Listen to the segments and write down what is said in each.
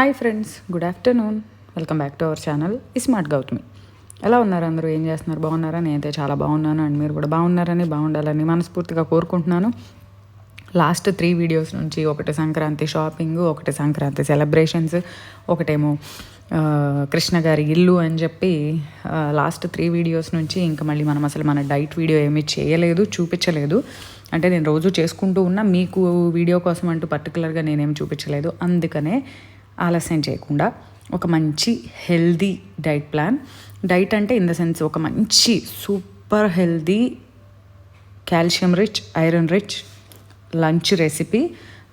Hi friends, good afternoon. Welcome back to our channel smart Gautami. ఎలా ఉన్నారు అందరూ? ఏం చేస్తున్నారు? బాగున్నారా? నేనైతే చాలా బాగున్నాను అండ్ మీరు కూడా బాగున్నారని బాగుండాలని మనస్ఫూర్తిగా కోరుకుంటున్నాను. లాస్ట్ 3 వీడియోస్ నుంచి ఒకటి సంక్రాంతి షాపింగ్, ఒకటి సంక్రాంతి సెలబ్రేషన్స్, ఒకటేమో కృష్ణ గారి ఇల్లు అని చెప్పి లాస్ట్ 3 వీడియోస్ నుంచి ఇంకా మళ్ళీ మనం అసలు మన డైట్ వీడియో ఏమీ చేయలేదు, చూపించలేదు. అంటే నేను రోజు చేసుకుంటూ ఉన్నా, మీకు వీడియో కోసం అంటూ పర్టికులర్గా నేనేం చూపించలేదు. అందుకనే ఆలస్యం చేయకుండా ఒక మంచి హెల్దీ డైట్ అంటే ఇన్ ద సెన్స్ ఒక మంచి super healthy calcium rich, iron rich lunch recipe,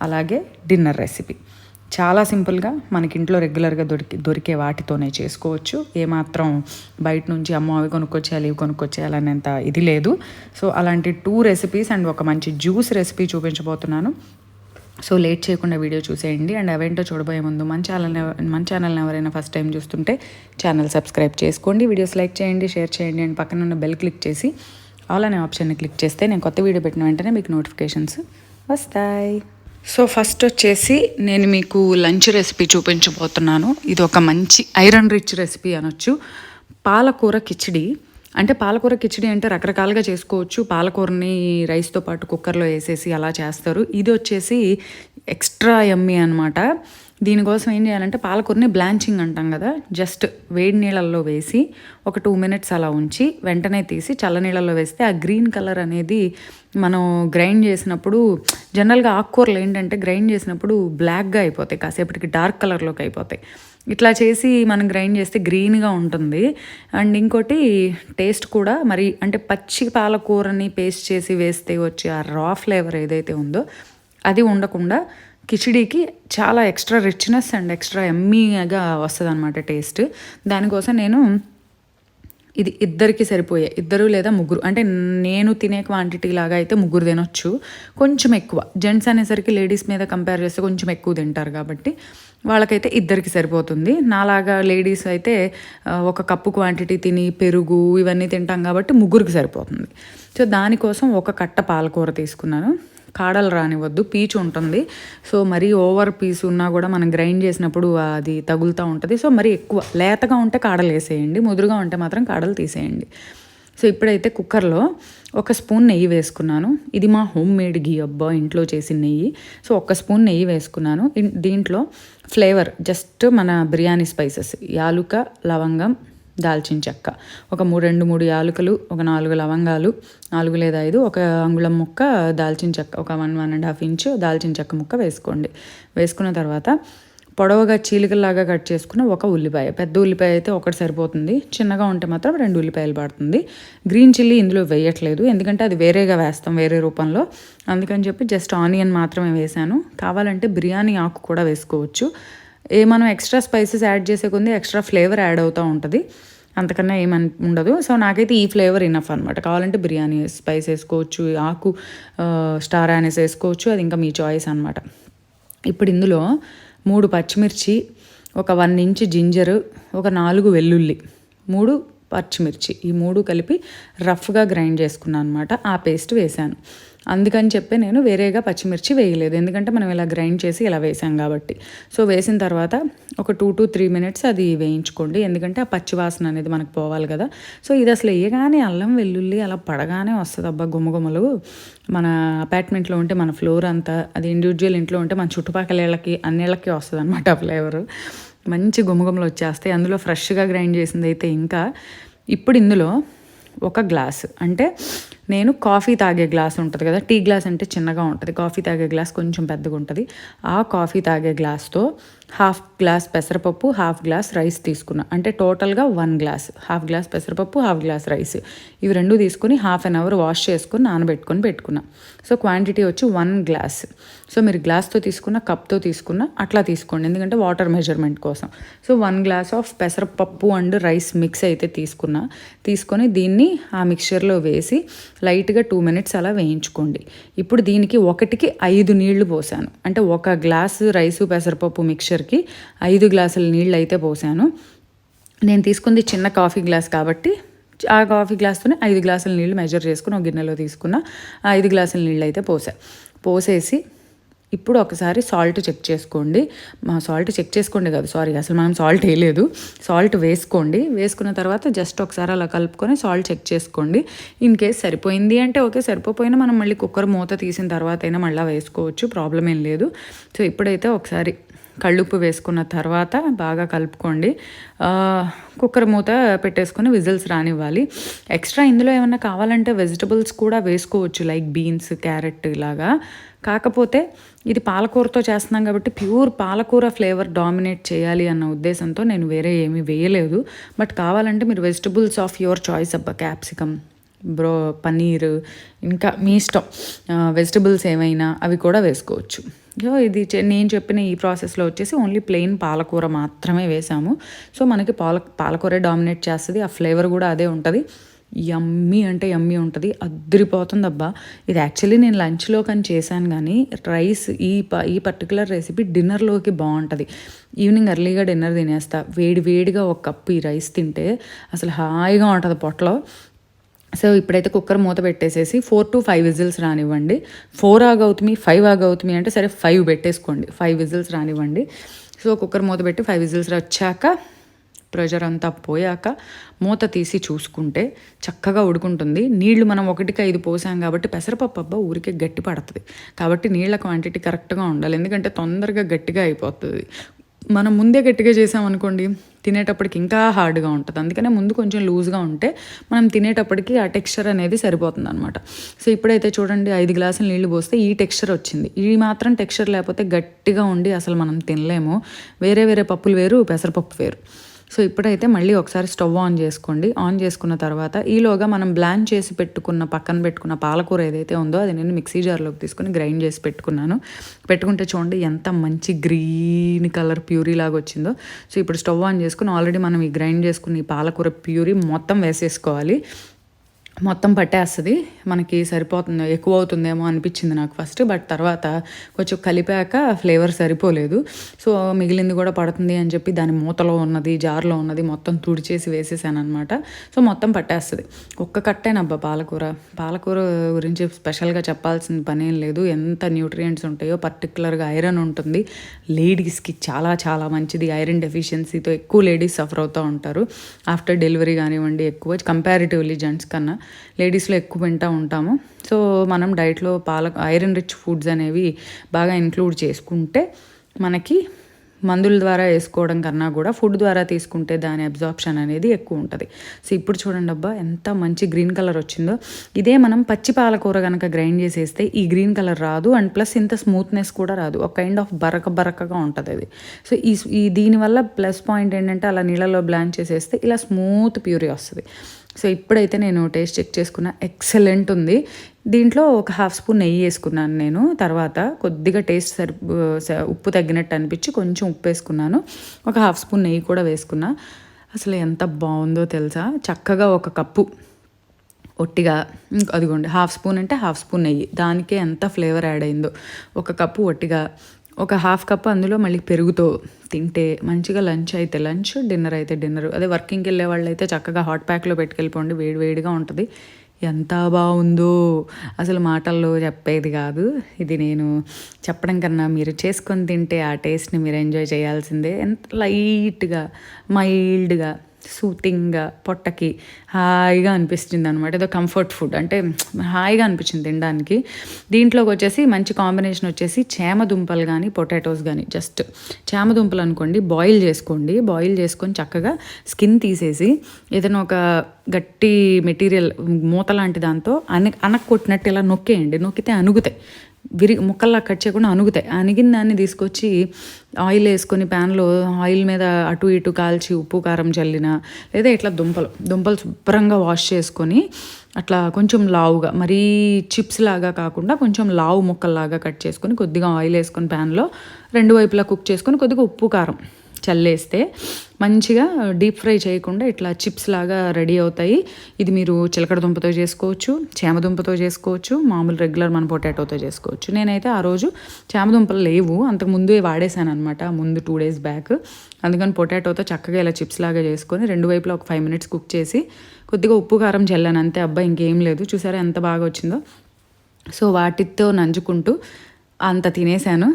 అలాగే డిన్నర్ రెసిపీ. చాలా సింపుల్గా మనకి ఇంట్లో రెగ్యులర్గా దొరికే వాటితోనే చేసుకోవచ్చు. ఏమాత్రం బయట నుంచి అమ్మ అవి కొనుక్కొచ్చేయాలి ఇవి కొనుక్కొచ్చేయాలనేంత ఇది లేదు. సో అలాంటి 2 రెసిపీస్ అండ్ ఒక మంచి జ్యూస్ రెసిపీ చూపించబోతున్నాను. సో లేట్ చేయకుండా వీడియో చూసేయండి. అండ్ అవేంటో చూడబోయే ముందు మన ఛానల్ని ఎవరైనా ఫస్ట్ టైం చూస్తుంటే ఛానల్ సబ్స్క్రైబ్ చేసుకోండి, వీడియోస్ లైక్ చేయండి, షేర్ చేయండి అండ్ పక్కన ఉన్న బెల్ క్లిక్ చేసి ఆల్ అనే ఆప్షన్ని క్లిక్ చేస్తే నేను కొత్త వీడియో పెట్టిన వెంటనే మీకు నోటిఫికేషన్స్ వస్తాయి. సో ఫస్ట్ వచ్చేసి నేను మీకు లంచ్ రెసిపీ చూపించబోతున్నాను. ఇది ఒక మంచి ఐరన్ రిచ్ రెసిపీ అనొచ్చు. పాలకూర కిచిడి. అంటే పాలకూర కిచిడి అంటే రకరకాలుగా చేసుకోవచ్చు. పాలకూరని రైస్తో పాటు కుక్కర్లో వేసేసి అలా చేస్తారు. ఇది వచ్చేసి ఎక్స్ట్రా యమ్మీ అనమాట. దీనికోసం ఏం చేయాలంటే పాలకూరని బ్లాంచింగ్ అంటాం కదా, జస్ట్ వేడి నీళ్ళల్లో వేసి ఒక 2 minutes అలా ఉంచి వెంటనే తీసి చల్లనీళ్ళల్లో వేస్తే ఆ గ్రీన్ కలర్ అనేది మనం గ్రైండ్ చేసినప్పుడు, జనరల్గా ఆకుకూరలు ఏంటంటే గ్రైండ్ చేసినప్పుడు బ్లాక్గా అయిపోతాయి, కాసేపటికి డార్క్ కలర్లోకి అయిపోతాయి. ఇట్లా చేసి మనం గ్రైండ్ చేస్తే గ్రీన్గా ఉంటుంది. అండ్ ఇంకోటి టేస్ట్ కూడా మరి అంటే పచ్చి పాలకూరని పేస్ట్ చేసి వేస్తే వచ్చే ఆ రా ఫ్లేవర్ ఏదైతే ఉందో అది ఉండకుండా కిచిడీకి చాలా ఎక్స్ట్రా రిచ్నెస్ అండ్ ఎక్స్ట్రా ఎమ్మీగా వస్తుంది అనమాట టేస్ట్. దానికోసం నేను ఇది ఇద్దరికి సరిపోయే 2 లేదా 3, అంటే నేను తినే క్వాంటిటీ లాగా అయితే 3 తినొచ్చు. కొంచెం ఎక్కువ జెంట్స్ అనేసరికి లేడీస్ మీద కంపేర్ చేస్తే కొంచెం ఎక్కువ తింటారు కాబట్టి వాళ్ళకైతే 2కి సరిపోతుంది. నాలాగా లేడీస్ అయితే 1 కప్పు క్వాంటిటీ తిని పెరుగు ఇవన్నీ తింటాం కాబట్టి 3కి సరిపోతుంది. సో దానికోసం 1 కట్ట పాలకూర తీసుకున్నాను. కాడలు రానివ్వద్దు, పీచు ఉంటుంది. సో మరీ ఓవర్ పీసు ఉన్నా కూడా మనం గ్రైండ్ చేసినప్పుడు అది తగులుతూ ఉంటుంది. సో మరీ ఎక్కువ లేతగా ఉంటే కాడలు వేసేయండి, ముదురుగా ఉంటే మాత్రం కాడలు తీసేయండి. సో ఇప్పుడైతే కుక్కర్లో 1 స్పూన్ నెయ్యి వేసుకున్నాను. ఇది మా హోమ్ మేడ్ ఘీ, అబ్బా ఇంట్లో చేసిన నెయ్యి. సో 1 స్పూన్ నెయ్యి వేసుకున్నాను. దీంట్లో ఫ్లేవర్ జస్ట్ మన బిర్యానీ స్పైసెస్, యాలుక, లవంగం, దాల్చిన చెక్క, ఒక 2 యాలకులు, ఒక 4 లవంగాలు, 4 లేదా 5, 1 అంగుళం ముక్క దాల్చిన చెక్క, ఒక 1.5 ఇంచ్ దాల్చిన చెక్క ముక్క వేసుకోండి. వేసుకున్న తర్వాత పొడవుగా చీలికల్లాగా కట్ చేసుకున్న 1 ఉల్లిపాయ, పెద్ద ఉల్లిపాయ అయితే 1 సరిపోతుంది, చిన్నగా ఉంటే మాత్రం 2 ఉల్లిపాయలు పడుతుంది. గ్రీన్ చిల్లీ ఇందులో వేయట్లేదు, ఎందుకంటే అది వేరేగా వేస్తాం వేరే రూపంలో, అందుకని చెప్పి జస్ట్ ఆనియన్ మాత్రమే వేసాను. కావాలంటే బిర్యానీ ఆకు కూడా వేసుకోవచ్చు. మనం ఎక్స్ట్రా స్పైసెస్ యాడ్ చేసే కొద్ది ఎక్స్ట్రా ఫ్లేవర్ యాడ్ అవుతూ ఉంటుంది, అంతకన్నా ఏమని ఉండదు. సో నాకైతే ఈ ఫ్లేవర్ ఇనఫ్ అనమాట. కావాలంటే బిర్యానీ స్పైస్ వేసుకోవచ్చు, ఆకు స్టార్ అనేసి వేసుకోవచ్చు, అది ఇంకా మీ చాయిస్ అనమాట. ఇప్పుడు ఇందులో 3 పచ్చిమిర్చి, ఒక 1 ఇంచ్ జింజరు, ఒక 4 వెల్లుల్లి, 3 పచ్చిమిర్చి, ఈ 3 కలిపి రఫ్గా గ్రైండ్ చేసుకున్నాను అనమాట. ఆ పేస్ట్ వేసాను. అందుకని చెప్పి నేను వేరేగా పచ్చిమిర్చి వేయలేదు, ఎందుకంటే మనం ఇలా గ్రైండ్ చేసి ఇలా వేసాం కాబట్టి. సో వేసిన తర్వాత ఒక 2 to 3 minutes అది వేయించుకోండి, ఎందుకంటే ఆ పచ్చి వాసన అనేది మనకు పోవాలి కదా. సో ఇది అసలు వేయగానే అల్లం వెల్లుల్లి అలా పడగానే వస్తుంది అబ్బా గుమగుమలు. మన అపార్ట్మెంట్లో ఉంటే మన ఫ్లోర్ అంతా, అది ఇండివిజువల్ ఇంట్లో ఉంటే మన చుట్టుపక్కల ఇళ్ళకి అన్నిళ్ళకి వస్తుంది అనమాట ఆ ఫ్లేవరు. మంచి గుమగుమలు వచ్చేస్తాయి, అందులో ఫ్రెష్గా గ్రైండ్ చేసింది అయితే ఇంకా. ఇప్పుడు ఇందులో 1 గ్లాసు, అంటే నేను కాఫీ తాగే గ్లాస్ ఉంటుంది కదా, టీ గ్లాస్ అంటే చిన్నగా ఉంటుంది, కాఫీ తాగే గ్లాస్ కొంచెం పెద్దగా ఉంటుంది. ఆ కాఫీ తాగే గ్లాస్తో 1/2 గ్లాస్ పెసరపప్పు, 1/2 గ్లాస్ రైస్ తీసుకున్నా. అంటే టోటల్గా 1 గ్లాస్, 1/2 గ్లాస్ పెసరపప్పు, 1/2 గ్లాస్ రైస్, ఇవి 2 తీసుకుని 1/2 hour వాష్ చేసుకుని నానబెట్టుకొని పెట్టుకున్నా. సో క్వాంటిటీ వచ్చి 1 గ్లాస్. సో మీరు గ్లాస్తో తీసుకున్న, కప్తో తీసుకున్న అట్లా తీసుకోండి, ఎందుకంటే వాటర్ మెజర్మెంట్ కోసం. సో 1 గ్లాస్ ఆఫ్ పెసరపప్పు అండ్ రైస్ మిక్స్ అయితే తీసుకొని దీన్ని ఆ మిక్చర్లో వేసి లైట్గా 2 minutes అలా వేయించుకోండి. ఇప్పుడు దీనికి 1కి 5 నీళ్లు పోసాను, అంటే 1 గ్లాసు రైసు పెసరపప్పు మిక్చర్కి 5 గ్లాసుల నీళ్ళు అయితే పోసాను. నేను తీసుకుంది చిన్న కాఫీ గ్లాస్ కాబట్టి ఆ కాఫీ గ్లాస్తోనే 5 గ్లాసుల నీళ్ళు మెజర్ చేసుకుని ఒక గిన్నెలో తీసుకున్న. ఆ 5 గ్లాసుల నీళ్ళు అయితే పోసేసి ఇప్పుడు ఒకసారి సాల్ట్ చెక్ చేసుకోండి. సాల్ట్ చెక్ చేసుకోండి కాదు, సారీ, అసలు మనం సాల్ట్ వేయలేదు. సాల్ట్ వేసుకోండి. వేసుకున్న తర్వాత జస్ట్ ఒకసారి అలా కలుపుకొని సాల్ట్ చెక్ చేసుకోండి. ఇన్ కేస్ సరిపోయింది అంటే ఓకే, సరిపోయినా మనం మళ్ళీ కుక్కర్ మూత తీసిన తర్వాత అయినా మళ్ళీ వేసుకోవచ్చు, ప్రాబ్లం ఏం లేదు. సో ఇప్పుడైతే ఒకసారి కళ్ళుప్పు వేసుకున్న తర్వాత బాగా కలుపుకోండి. కుక్కర్ మూత పెట్టేసుకొని విజిల్స్ రానివ్వాలి. ఎక్స్ట్రా ఇందులో ఏమన్నా కావాలంటే వెజిటబుల్స్ కూడా వేసుకోవచ్చు, లైక్ బీన్స్, క్యారెట్ ఇలాగా. కాకపోతే ఇది పాలకూరతో చేస్తున్నాం కాబట్టి ప్యూర్ పాలకూర ఫ్లేవర్ డామినేట్ చేయాలి అన్న ఉద్దేశంతో నేను వేరే ఏమీ వేయలేదు. బట్ కావాలంటే మీరు వెజిటబుల్స్ ఆఫ్ యువర్ చాయిస్ అబ్బా, క్యాప్సికమ్, పన్నీర్, ఇంకా మీ ఇష్టం వెజిటబుల్స్ ఏమైనా అవి కూడా వేసుకోవచ్చు. సో ఇది నేను చెప్పిన ఈ ప్రాసెస్లో వచ్చేసి ఓన్లీ ప్లెయిన్ పాలకూర మాత్రమే వేసాము. సో మనకి పాలకూరే డామినేట్ చేస్తుంది, ఆ ఫ్లేవర్ కూడా అదే ఉంటుంది. యమ్మీ అంటే యమ్మీ ఉంటుంది, అద్దరిపోతుంది అబ్బా. ఇది యాక్చువల్లీ నేను లంచ్లో కానీ చేశాను, కానీ రైస్ ఈ పర్టికులర్ రెసిపీ డిన్నర్లోకి బాగుంటుంది. ఈవినింగ్ ఎర్లీగా డిన్నర్ తినేస్తా, వేడిగా ఒక కప్పు ఈ రైస్ తింటే అసలు హాయిగా ఉంటుంది పొట్టలో. సో ఇప్పుడైతే కుక్కర్ మూత పెట్టేసేసి 4 to 5 విజిల్స్ రానివ్వండి. 4 ఆగవుతుంది, 5 ఆగవుతుంది అంటే సరే 5 పెట్టేసుకోండి, 5 విజిల్స్ రానివ్వండి. సో కుక్కర్ మూత పెట్టి 5 విజిల్స్ వచ్చాక, ప్రెషర్ అంతా పోయాక మూత తీసి చూసుకుంటే చక్కగా ఉడుకుంటుంది. నీళ్లు మనం 1కి 5 పోసాం కాబట్టి పెసరపప్పు అబ్బా ఊరికే గట్టి పడుతుంది. కాబట్టి నీళ్ళ క్వాంటిటీ కరెక్ట్గా ఉండాలి, ఎందుకంటే తొందరగా గట్టిగా అయిపోతుంది. మనం ముందే గట్టిగా చేసామనుకోండి తినేటప్పటికి ఇంకా హార్డ్గా ఉంటుంది. అందుకనే ముందు కొంచెం లూజ్గా ఉంటే మనం తినేటప్పటికి ఆ టెక్స్చర్ అనేది సరిపోతుంది అనమాట. సో ఇప్పుడైతే చూడండి 5 గ్లాసులు నీళ్లు పోస్తే ఈ టెక్స్చర్ వచ్చింది. ఈ మాత్రం టెక్స్చర్ లేకపోతే గట్టిగా ఉండి అసలు మనం తినలేము. వేరే పప్పులు వేరు, పెసరపప్పు వేరు. సో ఇప్పుడైతే మళ్ళీ ఒకసారి స్టవ్ ఆన్ చేసుకోండి. ఆన్ చేసుకున్న తర్వాత ఈలోగా మనం బ్లాంచ్ చేసి పక్కన పెట్టుకున్న పాలకూర ఏదైతే ఉందో అది నేను మిక్సీ జార్లోకి తీసుకొని గ్రైండ్ చేసి పెట్టుకుంటే చూడండి ఎంత మంచి గ్రీన్ కలర్ ప్యూరీ లాగా వచ్చిందో. సో ఇప్పుడు స్టవ్ ఆన్ చేసుకుని ఆల్రెడీ మనం ఈ గ్రైండ్ చేసుకున్న ఈ పాలకూర ప్యూరీ మొత్తం వేసేసుకోవాలి. మొత్తం పట్టేస్తుంది, మనకి సరిపోతుంది, ఎక్కువ అవుతుందేమో అనిపించింది నాకు ఫస్ట్. బట్ తర్వాత కొంచెం కలిపాక ఫ్లేవర్ సరిపోలేదు. సో మిగిలింది కూడా పడుతుంది అని చెప్పి దాని మూతలో ఉన్నది, జార్లో ఉన్నది మొత్తం తుడిచేసి వేసేసాను అనమాట. సో మొత్తం పట్టేస్తుంది. ఒక్క కట్టేనబ్బా పాలకూర గురించి స్పెషల్గా చెప్పాల్సిన పనేం లేదు. ఎంత న్యూట్రియంట్స్ ఉంటాయో, పర్టికులర్గా ఐరన్ ఉంటుంది. లేడీస్కి చాలా చాలా మంచిది. ఐరన్ డెఫిషియన్సీతో ఎక్కువ లేడీస్ సఫర్ అవుతూ ఉంటారు ఆఫ్టర్ డెలివరీ కానివ్వండి. ఎక్కువ కంపారిటివ్లీ జెంట్స్ కన్నా లేడీస్లో ఎక్కువ వింటూ ఉంటాము. సో మనం డైట్లో ఐరన్ రిచ్ ఫుడ్స్ అనేవి బాగా ఇంక్లూడ్ చేసుకుంటే మనకి మందుల ద్వారా వేసుకోవడం కన్నా కూడా ఫుడ్ ద్వారా తీసుకుంటే దాని అబ్జార్ప్షన్ అనేది ఎక్కువ ఉంటుంది. సో ఇప్పుడు చూడండి అబ్బా ఎంత మంచి గ్రీన్ కలర్ వచ్చిందో. ఇదే మనం పచ్చి పాలకూర కనుక గ్రైండ్ చేసేస్తే ఈ గ్రీన్ కలర్ రాదు, అండ్ ప్లస్ ఇంత స్మూత్నెస్ కూడా రాదు, ఒక కైండ్ ఆఫ్ బరకగా ఉంటుంది అది. సో దీనివల్ల ప్లస్ పాయింట్ ఏంటంటే అలా నీళ్ళలో బ్లాంచ్ చేసేస్తే ఇలా స్మూత్ ప్యూరీ వస్తుంది. సో ఇప్పుడైతే నేను టేస్ట్ చెక్ చేసుకున్నా, ఎక్సలెంట్ ఉంది. దీంట్లో ఒక 1/2 స్పూన్ నెయ్యి వేసుకున్నాను నేను. తర్వాత కొద్దిగా టేస్ట్ ఉప్పు తగ్గినట్టు అనిపించి కొంచెం ఉప్పు వేసుకున్నాను. ఒక 1/2 స్పూన్ నెయ్యి కూడా వేసుకున్నా. అసలు ఎంత బాగుందో తెలుసా. చక్కగా ఒక కప్పు ఒట్టిగా, అదిగోండి 1/2 స్పూన్ అంటే 1/2 స్పూన్ నెయ్యి, దానికే ఎంత ఫ్లేవర్ యాడ్ అయిందో. ఒక కప్పు ఒట్టిగా, ఒక 1/2 కప్పు అందులో మళ్ళీ పెరుగుతో తింటే మంచిగా లంచ్ అయితే లంచ్, డిన్నర్ అయితే డిన్నర్. అదే వర్కింగ్కి వెళ్ళే వాళ్ళు అయితే చక్కగా హాట్ ప్యాక్లో పెట్టుకెళ్ళిపోండి, వేడిగా ఉంటుంది. ఎంత బాగుందో అసలు మాటల్లో చెప్పేది కాదు. ఇది నేను చెప్పడం కన్నా మీరు చేసుకొని తింటే ఆ టేస్ట్ని మీరు ఎంజాయ్ చేయాల్సిందే. ఎంత లైట్గా, మైల్డ్గా, సూతింగ్గా, పొట్టకి హాయిగా అనిపిస్తుంది అనమాట. ఏదో కంఫర్ట్ ఫుడ్ అంటే హాయిగా అనిపించింది తినడానికి. దీంట్లోకి వచ్చేసి మంచి కాంబినేషన్ వచ్చేసి చేమదుంపలు కానీ పొటాటోస్ కానీ, జస్ట్ చేమదుంపలు అనుకోండి, బాయిల్ చేసుకొని చక్కగా స్కిన్ తీసేసి ఏదైనా ఒక గట్టి మెటీరియల్ మూత లాంటి దాంతో కొట్టినట్టు ఇలా నొక్కితే అనుగుతాయి. ముక్కల్లా కట్ చేయకుండా అనుగుతాయి. అనిగిన దాన్ని తీసుకొచ్చి ఆయిల్ వేసుకొని ప్యాన్లో ఆయిల్ మీద అటు ఇటు కాల్చి ఉప్పు కారం చల్లిన, లేదా ఇట్లా దుంపలు శుభ్రంగా వాష్ చేసుకొని అట్లా కొంచెం లావుగా, మరీ చిప్స్ లాగా కాకుండా కొంచెం లావు ముక్కల్లాగా కట్ చేసుకొని కొద్దిగా ఆయిల్ వేసుకొని ప్యాన్లో 2 వైపులా కుక్ చేసుకొని కొద్దిగా ఉప్పు కారం చల్లేస్తే మంచిగా డీప్ ఫ్రై చేయకుండా ఇట్లా చిప్స్ లాగా రెడీ అవుతాయి. ఇది మీరు చిలకడ దుంపతో చేసుకోవచ్చు, చేమదుంపతో చేసుకోవచ్చు, మామూలు రెగ్యులర్ మన పొటాటోతో చేసుకోవచ్చు. నేనైతే ఆ రోజు చేమదుంపలు లేవు, అంతకుముందే వాడేసాను అనమాట, ముందు 2 days బ్యాక్. అందుకని పొటాటోతో చక్కగా ఇలా చిప్స్ లాగా చేసుకొని 2 వైపులా ఒక 5 minutes కుక్ చేసి కొద్దిగా ఉప్పు కారం చల్లాను అంతే. అబ్బా ఇంకేం లేదు. చూసారా ఎంత బాగా వచ్చిందో. సో వాటితో నంచుకుంటూ అంత తినేసాను.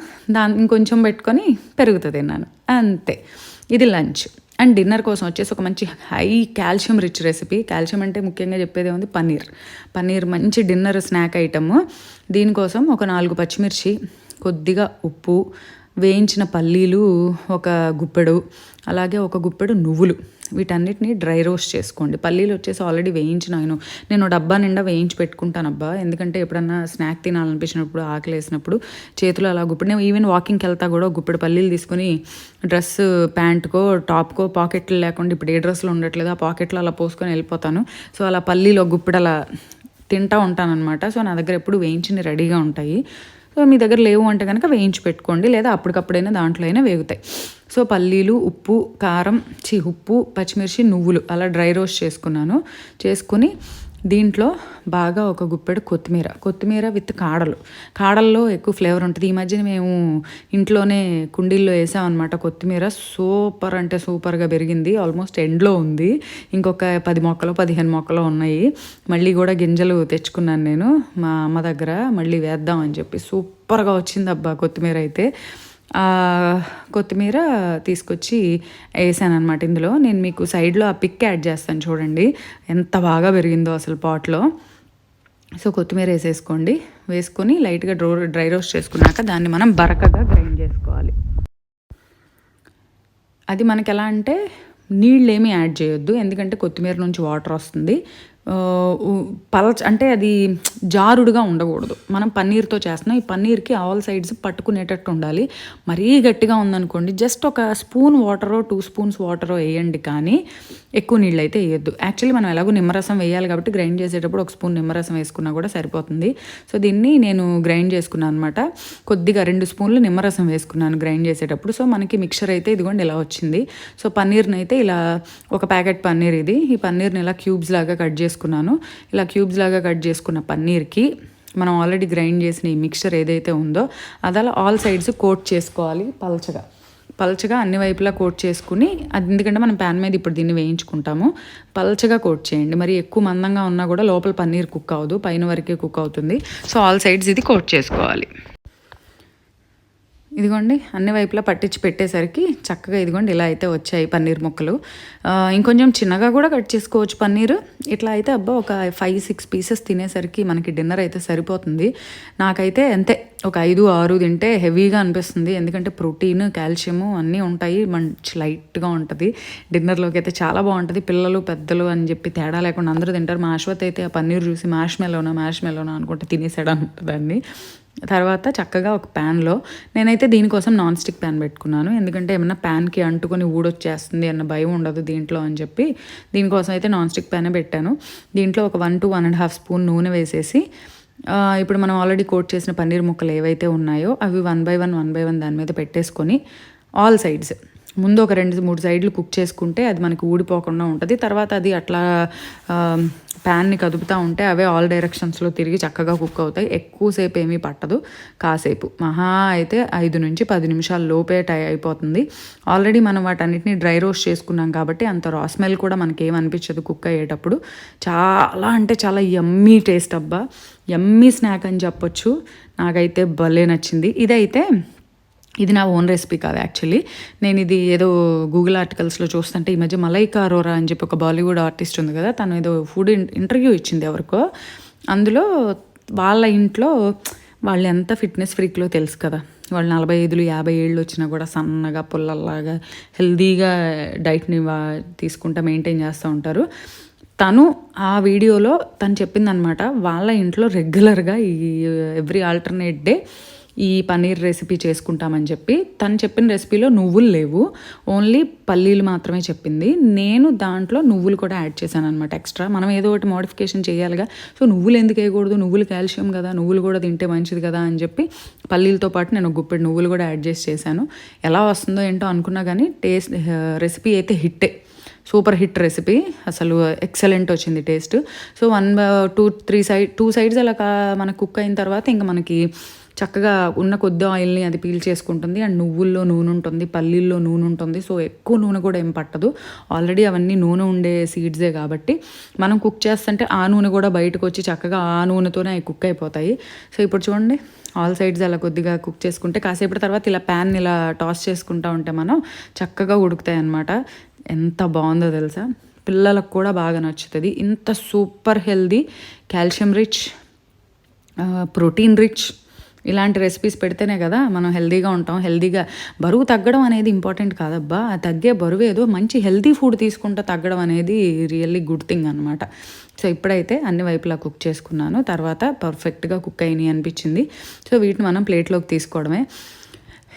ఇంకొంచెం పెట్టుకొని పెరుగుతో తిన్నాను అంతే. ఇది లంచ్. అండ్ డిన్నర్ కోసం వచ్చేసి ఒక మంచి high calcium rich recipe. Calcium అంటే ముఖ్యంగా చెప్పేది ఉంది పన్నీర్ మంచి డిన్నర్ స్నాక్ ఐటమ్. దీనికోసం ఒక 4 పచ్చిమిర్చి, కొద్దిగా ఉప్పు, వేయించిన పల్లీలు ఒక గుప్పెడు, అలాగే ఒక గుప్పెడు నువ్వులు, వీటన్నిటిని డ్రై రోస్ట్ చేసుకోండి. పల్లీలు వచ్చేసి ఆల్రెడీ వేయించినాను. నేను డబ్బా నిండా వేయించి పెట్టుకుంటాను అబ్బా, ఎందుకంటే ఎప్పుడన్నా స్నాక్ తినాలనిపించినప్పుడు, ఆకలి వేసినప్పుడు చేతులు అలా గుప్పెడు, నేను ఈవెన్ వాకింగ్కి వెళ్తా కూడా గుప్పెడు పల్లీలు తీసుకుని డ్రెస్ ప్యాంట్కో టాప్కో పాకెట్లు లేకుండా, ఇప్పుడు ఏ డ్రెస్లో ఉండట్లేదు, ఆ పాకెట్లో అలా పోసుకొని వెళ్ళిపోతాను. సో అలా పల్లీలు ఒక గుప్పెడు అలా తింటూ ఉంటాను అనమాట. సో నా దగ్గర ఎప్పుడు వేయించినవి రెడీగా ఉంటాయి. సో మీ దగ్గర లేవు అంటే కనుక వేయించి పెట్టుకోండి, లేదా అప్పటికప్పుడైనా దాంట్లో అయినా వేగుతాయి. సో పల్లీలు, ఉప్పు, పచ్చిమిర్చి, నువ్వులు అలా డ్రై రోస్ట్ చేసుకుని దీంట్లో బాగా ఒక గుప్పెడు కొత్తిమీర విత్ కాడల్లో ఎక్కువ ఫ్లేవర్ ఉంటుంది. ఈ మధ్యన మేము ఇంట్లోనే కుండీల్లో వేసామన్నమాట కొత్తిమీర. సూపర్ అంటే సూపర్గా పెరిగింది. ఆల్మోస్ట్ ఎండ్లో ఉంది. ఇంకొక 10 మొక్కలు 15 మొక్కలు ఉన్నాయి. మళ్ళీ కూడా గింజలు తెచ్చుకున్నాను నేను మా అమ్మ దగ్గర, మళ్ళీ వేద్దామని చెప్పి. సూపర్గా వచ్చింది అబ్బా కొత్తిమీర అయితే. కొత్తిమీర తీసుకొచ్చి వేసాను అనమాట. ఇందులో నేను మీకు సైడ్లో ఆ పిక్ యాడ్ చేస్తాను చూడండి, ఎంత బాగా పెరిగిందో అసలు పాట్లో. సో కొత్తిమీర వేసుకొని లైట్గా డ్రై రోస్ట్ చేసుకున్నాక దాన్ని మనం బరకగా గ్రైండ్ చేసుకోవాలి. అది మనకి ఎలా అంటే నీళ్ళు ఏమీ యాడ్ చేయొద్దు, ఎందుకంటే కొత్తిమీర నుంచి వాటర్ వస్తుంది. అంటే అది జారుడుగా ఉండకూడదు. మనం పన్నీర్తో చేస్తున్నాం. ఈ పన్నీర్కి ఆల్ సైడ్స్ పట్టుకునేటట్టు ఉండాలి. మరీ గట్టిగా ఉందనుకోండి, జస్ట్ ఒక స్పూన్ వాటరో 2 స్పూన్స్ వాటరో వేయండి, కానీ ఎక్కువ నీళ్ళు అయితే వేయొద్దు. యాక్చువల్లీ మనం ఎలాగో నిమ్మరసం వేయాలి కాబట్టి గ్రైండ్ చేసేటప్పుడు ఒక స్పూన్ నిమ్మరసం వేసుకున్నా కూడా సరిపోతుంది. సో దీన్ని నేను గ్రైండ్ చేసుకున్నాను అనమాట. కొద్దిగా 2 స్పూన్లు నిమ్మరసం వేసుకున్నాను గ్రైండ్ చేసేటప్పుడు. సో మనకి మిక్చర్ అయితే ఇదిగోండి ఇలా వచ్చింది. సో పన్నీర్ని అయితే ఇలా ఒక ప్యాకెట్ పన్నీర్ ఇది. ఈ పన్నీర్ని ఇలా క్యూబ్స్ లాగా కట్ చేసుకున్నాను. ఇలా క్యూబ్స్ లాగా కట్ చేసుకున్న పన్నీర్కి మనం ఆల్రెడీ గ్రైండ్ చేసిన ఈ మిక్చర్ ఏదైతే ఉందో అది అలా ఆల్ సైడ్స్ కోట్ చేసుకోవాలి పల్చగా అన్ని వైపులా కోట్ చేసుకుని, అది ఎందుకంటే మనం ప్యాన్ మీద ఇప్పుడు దీన్ని వేయించుకుంటాము. పల్చగా కోట్ చేయండి. మరి ఎక్కువ మందంగా ఉన్నా కూడా లోపల పన్నీర్ కుక్ అవ్వదు, పైన వరకే కుక్ అవుతుంది. సో ఆల్ సైడ్స్ ఇది కోట్ చేసుకోవాలి. ఇదిగోండి అన్ని వైపులా పట్టించి పెట్టేసరికి చక్కగా ఇదిగోండి ఇలా అయితే వచ్చాయి పన్నీర్ ముక్కలు. ఇంకొంచెం చిన్నగా కూడా కట్ చేసుకోవచ్చు పన్నీరు. ఇట్లా అయితే అబ్బా ఒక 5-6 పీసెస్ తినేసరికి మనకి డిన్నర్ అయితే సరిపోతుంది. నాకైతే అంతే ఒక 5-6 తింటే హెవీగా అనిపిస్తుంది, ఎందుకంటే ప్రోటీన్, కాల్షియము అన్నీ ఉంటాయి. మంచి లైట్గా ఉంటుంది. డిన్నర్లోకి అయితే చాలా బాగుంటుంది. పిల్లలు పెద్దలు అని చెప్పి తేడా లేకుండా అందరూ తింటారు. మా అశ్వత్ అయితే ఆ పన్నీర్ చూసి మ్యాష్ మెలోనా అనుకుంటే తినేసాడు అనమాట దాన్ని. తర్వాత చక్కగా ఒక ప్యాన్లో నేనైతే దీనికోసం నాన్ స్టిక్ ప్యాన్ పెట్టుకున్నాను, ఎందుకంటే ఏమన్నా ప్యాన్కి అంటుకొని ఊడొచ్చేస్తుంది అన్న భయం ఉండదు దీంట్లో అని చెప్పి దీనికోసం అయితే నాన్ స్టిక్ ప్యానే పెట్టాను. దీంట్లో ఒక 1 to 1.5 స్పూన్ నూనె వేసేసి ఇప్పుడు మనం ఆల్రెడీ కోట్ చేసిన పన్నీర్ ముక్కలు ఏవైతే ఉన్నాయో అవి 1 by 1 దాని మీద పెట్టేసుకొని ఆల్ సైడ్స్ ముందు ఒక 2-3 సైడ్లు కుక్ చేసుకుంటే అది మనకి ఊడిపోకుండా ఉంటుంది. తర్వాత అది అట్లా ప్యాన్ని కదుపుతూ ఉంటే అవే ఆల్ డైరెక్షన్స్లో తిరిగి చక్కగా కుక్ అవుతాయి. ఎక్కువసేపు ఏమీ పట్టదు, కాసేపు మహా అయితే 5 నుంచి 10 నిమిషాల లోపే అయిపోతుంది. ఆల్రెడీ మనం వాటన్నిటిని డ్రై రోస్ట్ చేసుకున్నాం కాబట్టి అంత రా స్మెల్ కూడా మనకి ఏమనిపించదు కుక్ అయ్యేటప్పుడు. చాలా అంటే చాలా యమ్మీ టేస్ట్ అబ్బా, యమ్మీ స్నాక్ అని చెప్పొచ్చు. నాకైతే భలే నచ్చింది. ఇది నా ఓన్ రెసిపీ కాదు యాక్చువల్లీ. నేను ఇది ఏదో గూగుల్ ఆర్టికల్స్లో చూస్తుంటే ఈ మధ్య మలైకా అరోరా అని చెప్పి ఒక బాలీవుడ్ ఆర్టిస్ట్ ఉంది కదా, తను ఏదో ఫుడ్ ఇంటర్వ్యూ ఇచ్చింది ఎవరికో. అందులో వాళ్ళ ఇంట్లో వాళ్ళు ఎంత ఫిట్నెస్ ఫ్రీక్లో తెలుసు కదా, వాళ్ళు 45-50 ఏళ్ళు వచ్చినా కూడా సన్నగా పుల్లల్లాగా హెల్దీగా డైట్ని తీసుకుంటా మెయింటైన్ చేస్తూ ఉంటారు. తను ఆ వీడియోలో తను చెప్పిందనమాట, వాళ్ళ ఇంట్లో రెగ్యులర్గా ఈ ఎవ్రీ ఆల్టర్నేట్ డే ఈ పన్నీర్ రెసిపీ చేసుకుంటామని చెప్పి. తను చెప్పిన రెసిపీలో నువ్వులు లేవు, ఓన్లీ పల్లీలు మాత్రమే చెప్పింది. నేను దాంట్లో నువ్వులు కూడా యాడ్ చేశాను అనమాట ఎక్స్ట్రా. మనం ఏదో ఒకటి మోడిఫికేషన్ చేయాలిగా, సో నువ్వులు ఎందుకు వేయకూడదు, నువ్వులు కాల్షియం కదా, నువ్వులు కూడా తింటే మంచిది కదా అని చెప్పి పల్లీలతో పాటు నేను గుప్పెడు నువ్వులు కూడా యాడ్ చేశాను. ఎలా వస్తుందో ఏంటో అనుకున్నా కానీ రెసిపీ అయితే హిట్టే, సూపర్ హిట్ రెసిపీ, అసలు ఎక్సలెంట్ వచ్చింది టేస్ట్. సో 2 సైడ్స్ అలా మనకు కుక్ అయిన తర్వాత ఇంకా మనకి చక్కగా ఉన్న కొద్ది ఆయిల్ని అది పీల్ చేసుకుంటుంది. అండ్ నువ్వుల్లో నూనె ఉంటుంది, పల్లీల్లో నూనె ఉంటుంది. సో ఎక్కువ నూనె కూడా ఏం పట్టదు. ఆల్రెడీ అవన్నీ నూనె ఉండే సీడ్సే కాబట్టి మనం కుక్ చేస్తుంటే ఆ నూనె కూడా బయటకు వచ్చి చక్కగా ఆ నూనెతోనే అవి కుక్ అయిపోతాయి. సో ఇప్పుడు చూడండి, ఆల్ సైడ్స్ అలా కొద్దిగా కుక్ చేసుకుంటే కాసేపటి తర్వాత ఇలా ప్యాన్ ఇలా టాస్ చేసుకుంటూ ఉంటే మనం చక్కగా ఉడుకుతాయి అన్నమాట. ఎంత బాగుందో తెలుసా, పిల్లలకు కూడా బాగా నచ్చుతుంది. ఇంత super healthy, calcium rich, protein rich ఇలాంటి రెసిపీస్ పెడితేనే కదా మనం హెల్దీగా ఉంటాం. హెల్దీగా బరువు తగ్గడం అనేది ఇంపార్టెంట్ కాదబ్బా, తగ్గే బరువు ఏదో మంచి హెల్దీ ఫుడ్ తీసుకుంటూ తగ్గడం అనేది రియల్లీ గుడ్ థింగ్ అనమాట. సో ఇప్పుడైతే అన్ని వైపులా కుక్ చేసుకున్నాను. తర్వాత పర్ఫెక్ట్గా కుక్ అయినాయి అనిపించింది. సో వీటిని మనం ప్లేట్లోకి తీసుకోవడమే.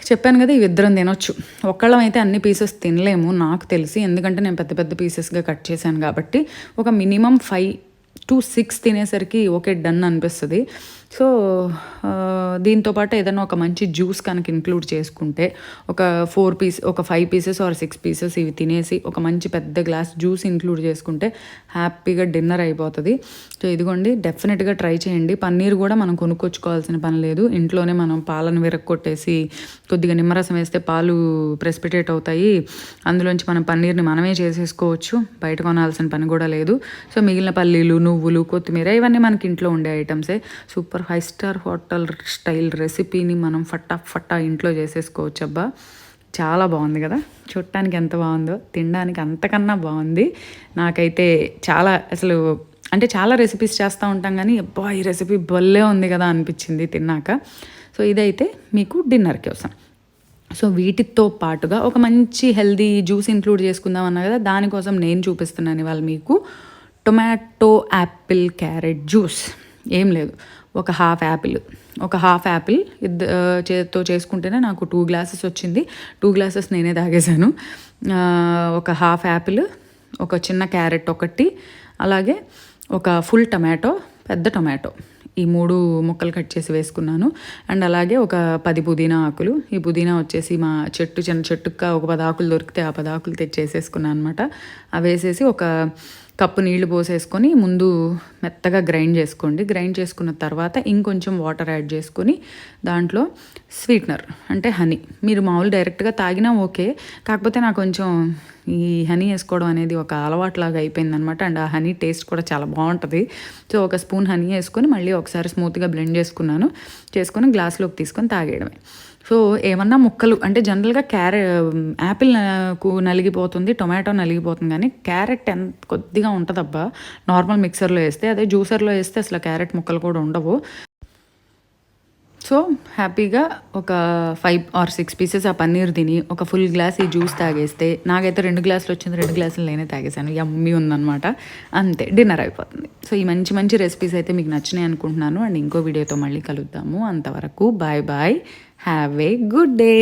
చెప్పాను కదా, ఇవి ఇద్దరం తినొచ్చు. ఒక్కళ్ళం అయితే అన్ని పీసెస్ తినలేము నాకు తెలిసి, ఎందుకంటే నేను పెద్ద పెద్ద పీసెస్గా కట్ చేశాను కాబట్టి. ఒక మినిమం 5 to 6 తినేసరికి ఓకే డన్ అనిపిస్తుంది. సో దీంతోపాటు ఏదైనా ఒక మంచి జ్యూస్ కనుక ఇంక్లూడ్ చేసుకుంటే ఒక 5 పీసెస్ ఆర్ 6 పీసెస్ ఇవి తినేసి ఒక మంచి పెద్ద గ్లాస్ జ్యూస్ ఇంక్లూడ్ చేసుకుంటే హ్యాపీగా డిన్నర్ అయిపోతుంది. సో ఇదిగోండి, డెఫినెట్గా ట్రై చేయండి. పన్నీర్ కూడా మనం కొనుక్కొచ్చుకోవాల్సిన పని లేదు. ఇంట్లోనే మనం పాలను విరక్కొట్టేసి కొద్దిగా నిమ్మరసం వేస్తే పాలు ప్రెసిపిటేట్ అవుతాయి. అందులోంచి మనం పన్నీర్ని మనమే చేసేసుకోవచ్చు, బయట కొనాల్సిన పని కూడా లేదు. సో మిగిలిన పల్లీలు, నువ్వులు, కొత్తిమీర ఇవన్నీ మనకి ఇంట్లో ఉండే ఐటమ్సే. సూపర్ 5 స్టార్ హోటల్ స్టైల్ రెసిపీని మనం ఫట్టా ఇంట్లో చేసేసుకోవచ్చు. అబ్బా చాలా బాగుంది కదా, చూడటానికి ఎంత బాగుందో, తినడానికి అంతకన్నా బాగుంది. నాకైతే చాలా అసలు అంటే చాలా రెసిపీస్ చేస్తూ ఉంటాం కానీ అబ్బా ఈ రెసిపీ భలే ఉంది కదా అనిపించింది తిన్నాక. సో ఇదైతే మీకు డిన్నర్కి వస్తాం. సో వీటితో పాటుగా ఒక మంచి హెల్దీ జ్యూస్ ఇంక్లూడ్ చేసుకుందాం అన్నా కదా, దానికోసం నేను చూపిస్తున్నాను ఇవాళ మీకు టొమాటో యాపిల్ క్యారెట్ జ్యూస్. ఏం లేదు, ఒక హాఫ్ యాపిల్ చేతితో చేసుకుంటేనే నాకు 2 గ్లాసెస్ వచ్చింది. 2 గ్లాసెస్ నేనే తాగేశాను. ఒక హాఫ్ యాపిల్, ఒక చిన్న క్యారెట్ ఒకటి, అలాగే ఒక ఫుల్ టొమాటో, పెద్ద టొమాటో, ఈ 3 ముక్కలు కట్ చేసి వేసుకున్నాను. అండ్ అలాగే ఒక 10 పుదీనా ఆకులు. ఈ పుదీనా వచ్చేసి మా చిన్న చెట్టుగా ఒక 10 ఆకులు దొరికితే ఆ 10 ఆకులు తెచ్చేసేసుకున్నాను అనమాట. అవి వేసేసి ఒక కప్పు నీళ్లు పోసేసుకొని ముందు మెత్తగా గ్రైండ్ చేసుకోండి. గ్రైండ్ చేసుకున్న తర్వాత ఇంకొంచెం వాటర్ యాడ్ చేసుకొని దాంట్లో స్వీట్నర్ అంటే హనీ, మీరు మామూలు డైరెక్ట్గా తాగినా ఓకే, కాకపోతే నాకు కొంచెం ఈ హనీ వేసుకోవడం అనేది ఒక అలవాట్లాగా అయిపోయిందనమాట. అండ్ ఆ హనీ టేస్ట్ కూడా చాలా బాగుంటుంది. సో ఒక స్పూన్ హనీ వేసుకొని మళ్ళీ ఒకసారి స్మూత్గా బ్లెండ్ చేసుకొని గ్లాస్లోకి తీసుకొని తాగేయడమే. సో ఏమన్నా ముక్కలు అంటే జనరల్గా యాపిల్ నలిగిపోతుంది, టొమాటో నలిగిపోతుంది, కానీ క్యారెట్ ఎంత కొద్దిగా ఉంటుందబ్బా నార్మల్ మిక్సర్లో వేస్తే. అదే జ్యూసర్లో వేస్తే అసలు క్యారెట్ ముక్కలు కూడా ఉండవు. సో హ్యాపీగా ఒక 5 or 6 పీసెస్ ఆ పన్నీర్ తిని ఒక ఫుల్ గ్లాస్ ఈ జ్యూస్ తాగేస్తే, నాకైతే 2 గ్లాసులు వచ్చింది, 2 గ్లాసులు నేనే తాగేశాను. యమ్మీ ఉందన్నమాట. అంతే, డిన్నర్ అయిపోతుంది. సో ఈ మంచి రెసిపీస్ అయితే మీకు నచ్చినాయి అనుకుంటున్నాను. అండ్ ఇంకో వీడియోతో మళ్ళీ కలుద్దాము. అంతవరకు bye bye, have a good day.